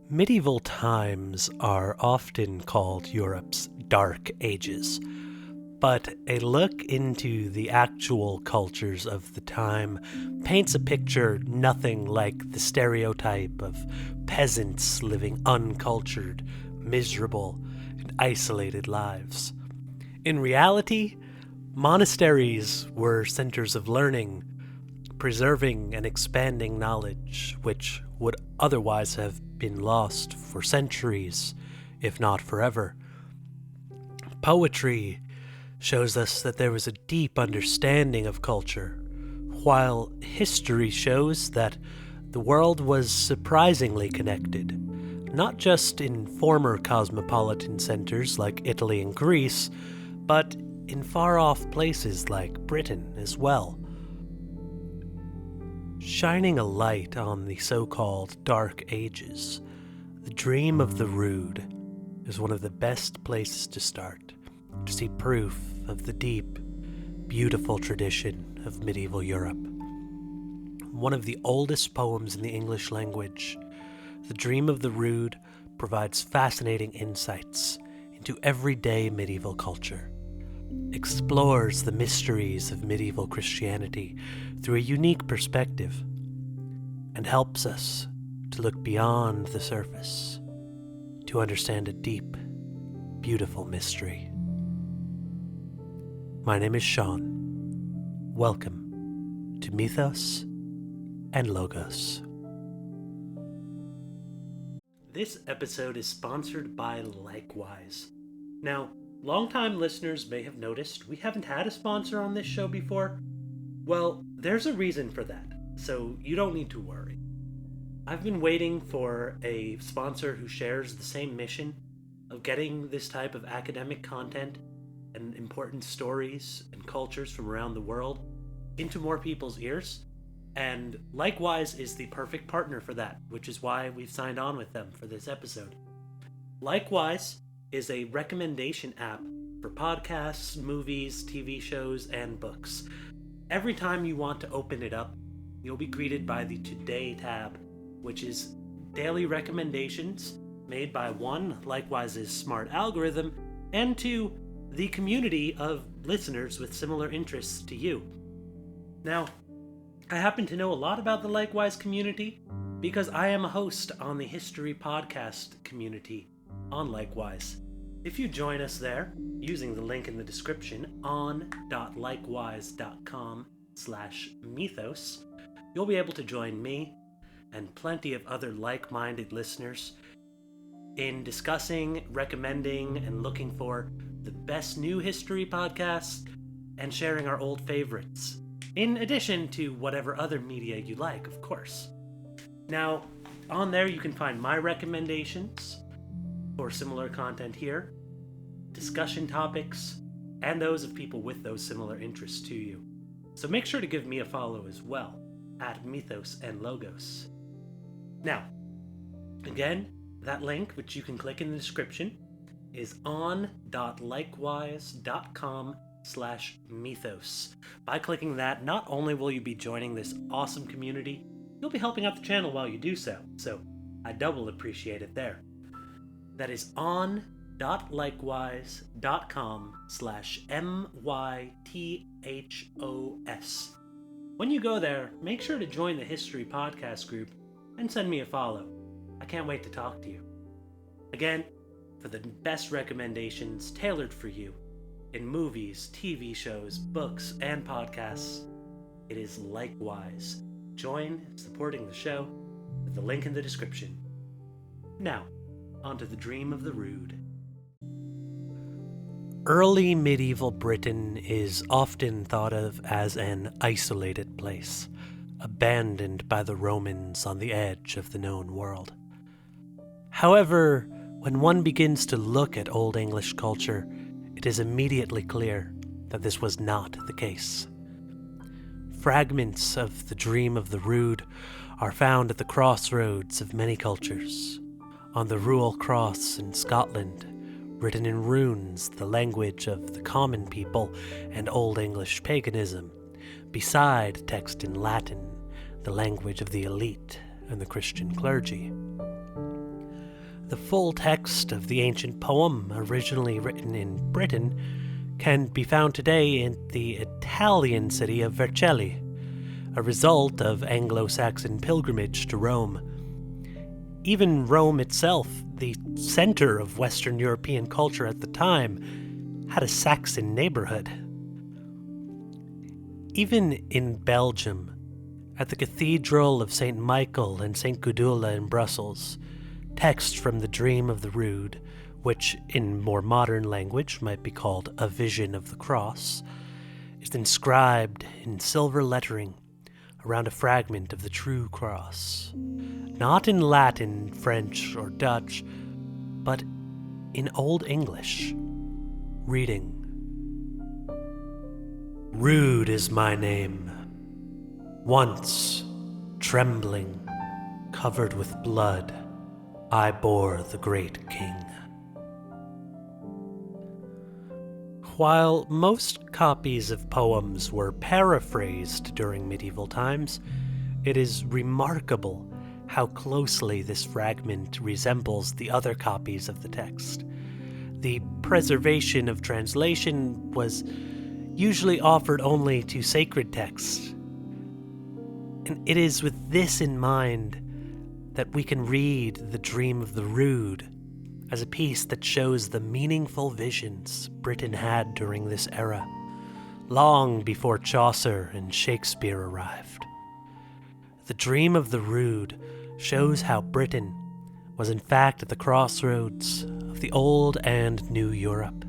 Medieval times are often called Europe's Dark Ages, but a look into the actual cultures of the time paints a picture nothing like the stereotype of peasants living uncultured, miserable, and isolated lives. In reality, monasteries were centers of learning, preserving and expanding knowledge which would otherwise have been lost for centuries, if not forever. Poetry shows us that there was a deep understanding of culture, while history shows that the world was surprisingly connected, not just in former cosmopolitan centers like Italy and Greece, but in far-off places like Britain as well. Shining a light on the so-called Dark Ages, the dream of the Rood is one of the best places to start, to see proof of the deep, beautiful tradition of medieval Europe. One of the oldest poems in the English language, the Dream of the Rood provides fascinating insights into everyday medieval culture, explores the mysteries of medieval Christianity through a unique perspective, and helps us to look beyond the surface to understand a deep, beautiful mystery. My name is Sean. Welcome to Mythos and Logos. This episode is sponsored by Likewise. Now, longtime listeners may have noticed we haven't had a sponsor on this show before. Well, there's a reason for that, so you don't need to worry. I've been waiting for a sponsor who shares the same mission of getting this type of academic content and important stories and cultures from around the world into more people's ears, and Likewise is the perfect partner for that, which is why we've signed on with them for this episode. Likewise is a recommendation app for podcasts, movies, TV shows, and books. Every time you want to open it up, you'll be greeted by the Today tab, which is daily recommendations made by one, Likewise's smart algorithm, and two, the community of listeners with similar interests to you. Now, I happen to know a lot about the Likewise community because I am a host on the History Podcast community on Likewise. If you join us there, using the link in the description on.likewise.com/mythos, you'll be able to join me and plenty of other like-minded listeners in discussing, recommending, and looking for the best new history podcasts and sharing our old favorites, in addition to whatever other media you like, of course. Now, on there you can find my recommendations for similar content here, discussion topics, and those of people with those similar interests to you. So make sure to give me a follow as well, at Mythos and Logos. Now, again, that link, which you can click in the description, is on.likewise.com/mythos. By clicking that, not only will you be joining this awesome community, you'll be helping out the channel while you do so I double appreciate it there. That is on.likewise.com/mythos. When you go there, make sure to join the History Podcast group and send me a follow. I can't wait to talk to you. Again, for the best recommendations tailored for you in movies, TV shows, books, and podcasts, it is Likewise. Join supporting the show with the link in the description. Now, onto the Dream of the Rood. Early medieval Britain is often thought of as an isolated place, abandoned by the Romans on the edge of the known world. However, when one begins to look at Old English culture, it is immediately clear that this was not the case. Fragments of the Dream of the Rood are found at the crossroads of many cultures, on the Ruthwell Cross in Scotland, written in runes, the language of the common people and Old English paganism, beside text in Latin, the language of the elite and the Christian clergy. The full text of the ancient poem, originally written in Britain, can be found today in the Italian city of Vercelli, a result of Anglo-Saxon pilgrimage to Rome. Even Rome itself, the center of Western European culture at the time, had a Saxon neighborhood. Even in Belgium, at the Cathedral of St. Michael and St. Gudula in Brussels, text from the Dream of the Rood, which in more modern language might be called a vision of the cross, is inscribed in silver lettering around a fragment of the true cross. Not in Latin, French, or Dutch, but in Old English, reading, "Rood is my name. Once, trembling, covered with blood, I bore the great king." While most copies of poems were paraphrased during medieval times, it is remarkable how closely this fragment resembles the other copies of the text. The preservation of translation was usually offered only to sacred texts. And it is with this in mind that we can read The Dream of the Rood as a piece that shows the meaningful visions Britain had during this era, long before Chaucer and Shakespeare arrived. The Dream of the Rood shows how Britain was in fact at the crossroads of the old and new Europe,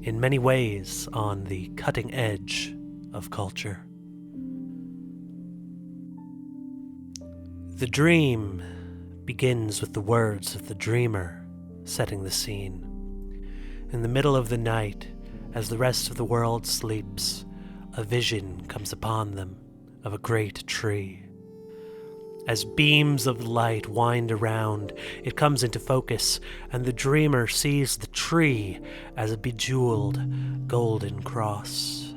in many ways on the cutting edge of culture. The dream begins with the words of the dreamer setting the scene. In the middle of the night, as the rest of the world sleeps, a vision comes upon them of a great tree. As beams of light wind around, it comes into focus, and the dreamer sees the tree as a bejeweled golden cross.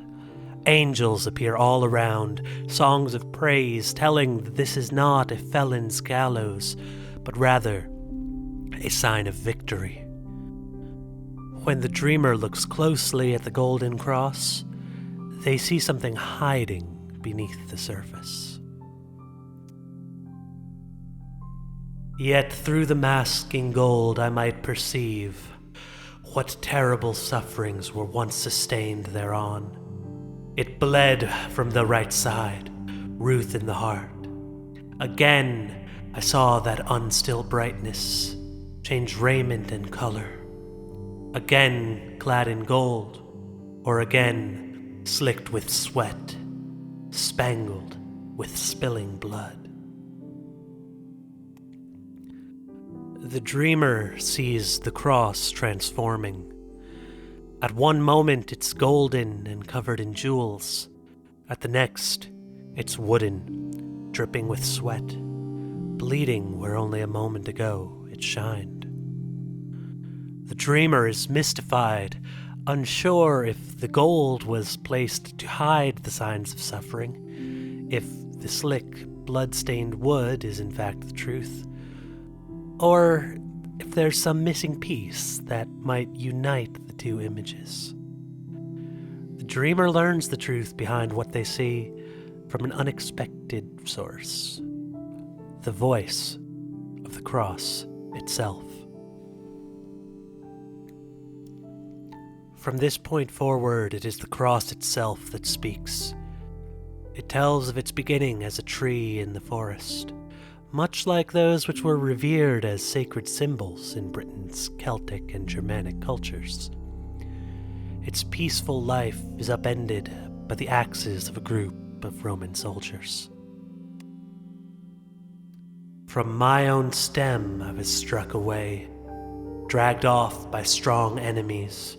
Angels appear all around, songs of praise telling that this is not a felon's gallows, but rather a sign of victory. When the dreamer looks closely at the golden cross, they see something hiding beneath the surface. Yet through the masking gold I might perceive what terrible sufferings were once sustained thereon. It bled from the right side, ruth in the heart. Again I saw that unstill brightness change raiment and color, again clad in gold, or again slicked with sweat, spangled with spilling blood. The dreamer sees the cross transforming. At one moment it's golden and covered in jewels. At the next, it's wooden, dripping with sweat, bleeding where only a moment ago it shined. The dreamer is mystified, unsure if the gold was placed to hide the signs of suffering, if the slick, blood-stained wood is in fact the truth, or if there's some missing piece that might unite the two images. The dreamer learns the truth behind what they see from an unexpected source, the voice of the cross itself. From this point forward, it is the cross itself that speaks. It tells of its beginning as a tree in the forest, much like those which were revered as sacred symbols in Britain's Celtic and Germanic cultures. Its peaceful life is upended by the axes of a group of Roman soldiers. From my own stem I was struck away, dragged off by strong enemies,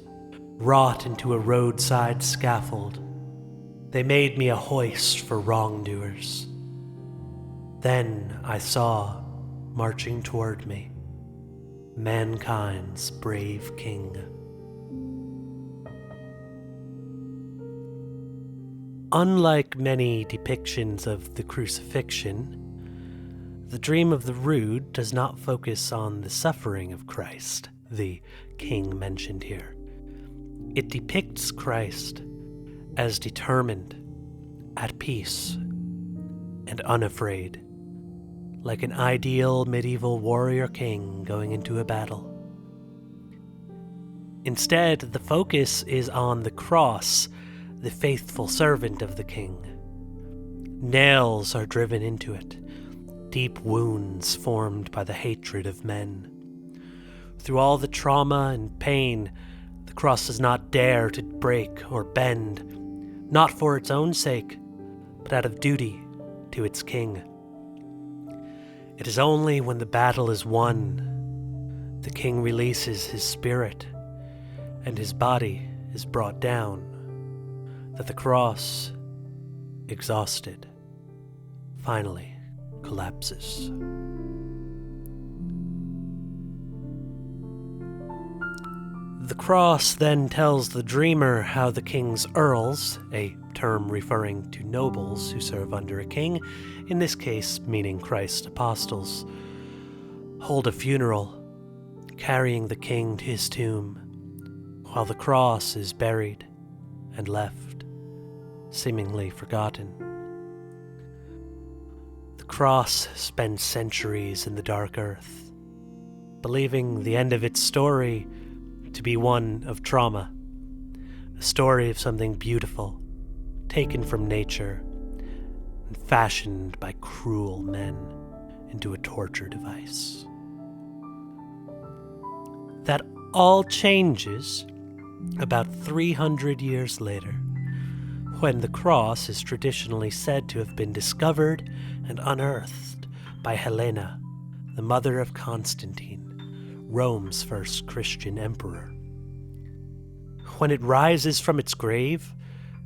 wrought into a roadside scaffold. They made me a hoist for wrongdoers. Then I saw, marching toward me, mankind's brave king. Unlike many depictions of the crucifixion, The dream of the Rood does not focus on the suffering of Christ, the king mentioned here. It depicts Christ as determined, at peace, and unafraid, like an ideal medieval warrior king going into a battle. Instead, the focus is on the cross, the faithful servant of the king. Nails are driven into it, deep wounds formed by the hatred of men. Through all the trauma and pain, the cross does not dare to break or bend, not for its own sake, but out of duty to its king. It is only when the battle is won, the king releases his spirit, and his body is brought down, that the cross, exhausted, finally collapses. The cross then tells the dreamer how the king's earls, a term referring to nobles who serve under a king, in this case meaning Christ's apostles, hold a funeral, carrying the king to his tomb, while the cross is buried and left, seemingly forgotten. The cross spends centuries in the dark earth, believing the end of its story to be one of trauma, a story of something beautiful, taken from nature and fashioned by cruel men into a torture device. That all changes about 300 years later, when the cross is traditionally said to have been discovered and unearthed by Helena, the mother of Constantine, Rome's first Christian emperor. When it rises from its grave,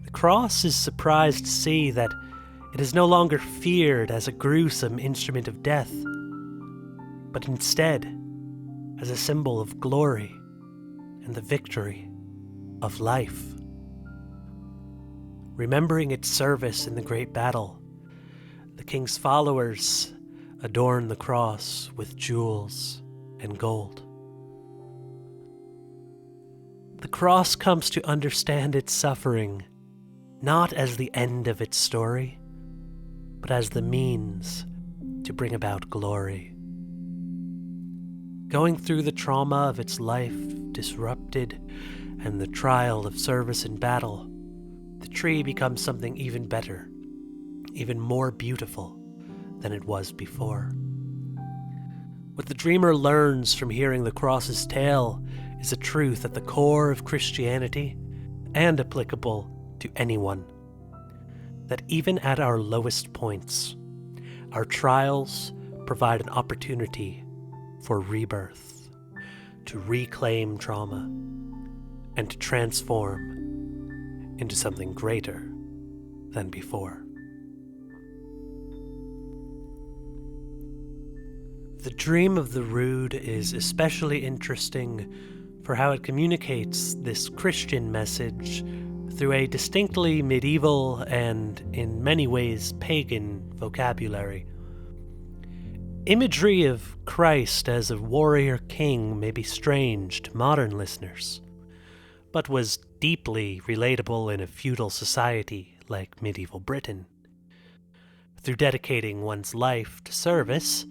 the cross is surprised to see that it is no longer feared as a gruesome instrument of death, but instead as a symbol of glory and the victory of life. Remembering its service in the great battle, the king's followers adorn the cross with jewels and gold. The cross comes to understand its suffering not as the end of its story, but as the means to bring about glory. Going through the trauma of its life disrupted and the trial of service in battle, the tree becomes something even better, even more beautiful than it was before. What the dreamer learns from hearing the cross's tale is a truth at the core of Christianity and applicable to anyone. That even at our lowest points, our trials provide an opportunity for rebirth, to reclaim trauma, and to transform into something greater than before. The dream of the Rood is especially interesting for how it communicates this Christian message through a distinctly medieval and, in many ways, pagan vocabulary. Imagery of Christ as a warrior king may be strange to modern listeners, but was deeply relatable in a feudal society like medieval Britain. Through dedicating one's life to service,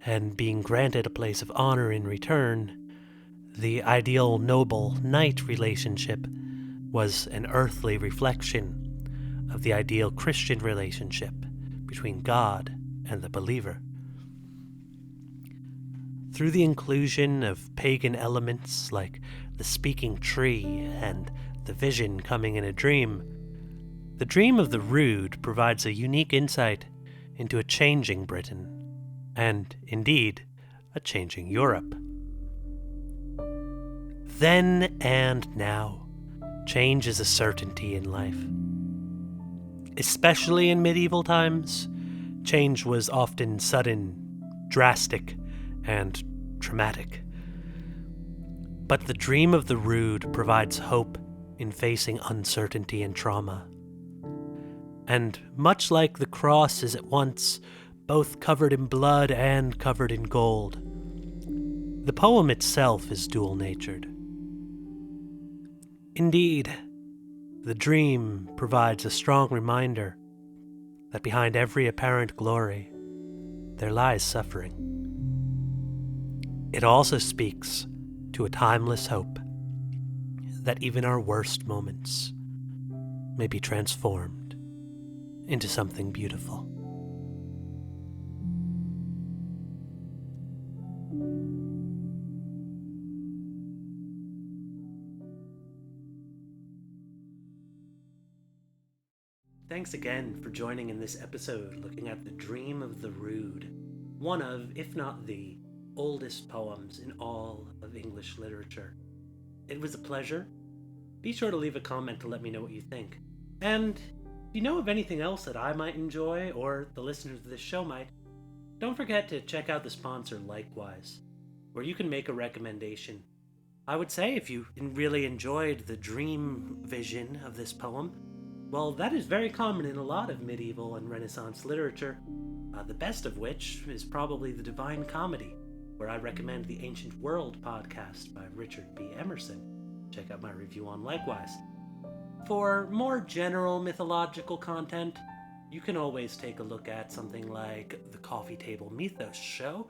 and being granted a place of honor in return, the ideal noble-knight relationship was an earthly reflection of the ideal Christian relationship between God and the believer. Through the inclusion of pagan elements like the speaking tree and the vision coming in a dream, the dream of the Rood provides a unique insight into a changing Britain, and, indeed, a changing Europe. Then and now, change is a certainty in life. Especially in medieval times, change was often sudden, drastic, and traumatic. But the dream of the Rood provides hope in facing uncertainty and trauma. And much like the cross is at once both covered in blood and covered in gold. The poem itself is dual-natured. Indeed, the dream provides a strong reminder that behind every apparent glory, there lies suffering. It also speaks to a timeless hope that even our worst moments may be transformed into something beautiful. Thanks again for joining in this episode looking at the Dream of the Rood, one of, if not the, oldest poems in all of English literature. It was a pleasure. Be sure to leave a comment to let me know what you think. And if you know of anything else that I might enjoy, or the listeners of this show might, don't forget to check out the sponsor Likewise, where you can make a recommendation. I would say if you really enjoyed the dream vision of this poem, well, that is very common in a lot of medieval and Renaissance literature, the best of which is probably the Divine Comedy, where I recommend the Ancient World podcast by Richard B. Emerson. Check out my review on Likewise. For more general mythological content, you can always take a look at something like the Coffee Table Mythos show,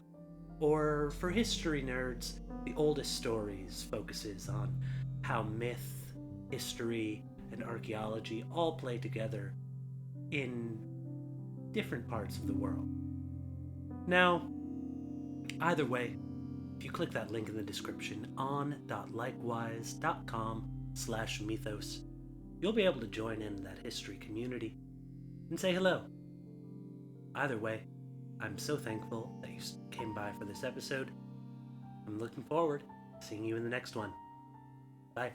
or for history nerds, The Oldest Stories focuses on how myth, history, and archaeology all play together in different parts of the world. Now, either way, if you click that link in the description on.likewise.com/mythos, you'll be able to join in that history community and say hello. Either way, I'm so thankful that you came by for this episode. I'm looking forward to seeing you in the next one. Bye.